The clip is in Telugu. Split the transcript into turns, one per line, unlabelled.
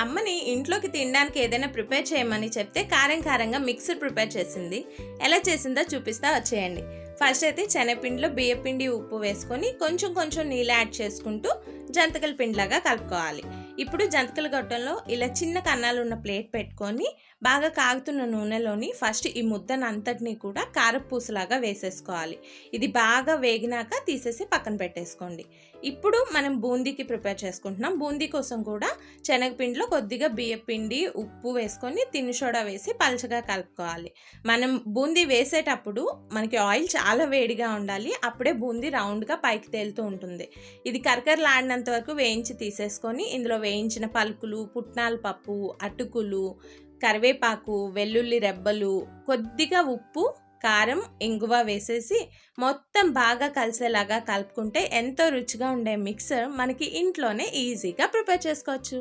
అమ్మని ఇంట్లోకి తినడానికి ఏదైనా ప్రిపేర్ చేయమని చెప్తే కారంగా మిక్సర్ ప్రిపేర్ చేసింది. ఎలా చేసిందో చూపిస్తా వచ్చేయండి. ఫస్ట్ అయితే శనగపిండిలో బియ్యపిండి ఉప్పు వేసుకొని కొంచెం నీళ్ళు యాడ్ చేసుకుంటూ జంతికల పిండిలాగా కలుపుకోవాలి. ఇప్పుడు జంతికల గొట్టంలో ఇలా చిన్న కన్నాలు ఉన్న ప్లేట్ పెట్టుకొని బాగా కాగుతున్న నూనెలోని ఫస్ట్ ఈ ముద్దనంతటినీ కూడా కారపూసలాగా వేసేసుకోవాలి. ఇది బాగా వేగినాక తీసేసి పక్కన పెట్టేసుకోండి. ఇప్పుడు మనం బూందీకి ప్రిపేర్ చేసుకుంటున్నాం. బూందీ కోసం కూడా శనగపిండిలో కొద్దిగా బియ్యపిండి ఉప్పు వేసుకొని తిను సోడా వేసి పలచగా కలుపుకోవాలి. మనం బూందీ వేసేటప్పుడు మనకి ఆయిల్ చాలా వేడిగా ఉండాలి. అప్పుడే బూందీ రౌండ్గా పైకి తేలుతూ ఉంటుంది. ఇది కరకరలాడినంత వరకు వేయించి తీసేసుకొని ఇందులో వేయించిన పలుకులు, పుట్నాల పప్పు, అటుకులు, కరివేపాకు, వెల్లుల్లి రెబ్బలు, కొద్దిగా ఉప్పు, కారం, ఇంగువ వేసేసి మొత్తం బాగా కలిసేలాగా కలుపుకుంటే ఎంతో రుచిగా ఉండే మిక్సర్ మనకి ఇంట్లోనే ఈజీగా ప్రిపేర్ చేసుకోవచ్చు.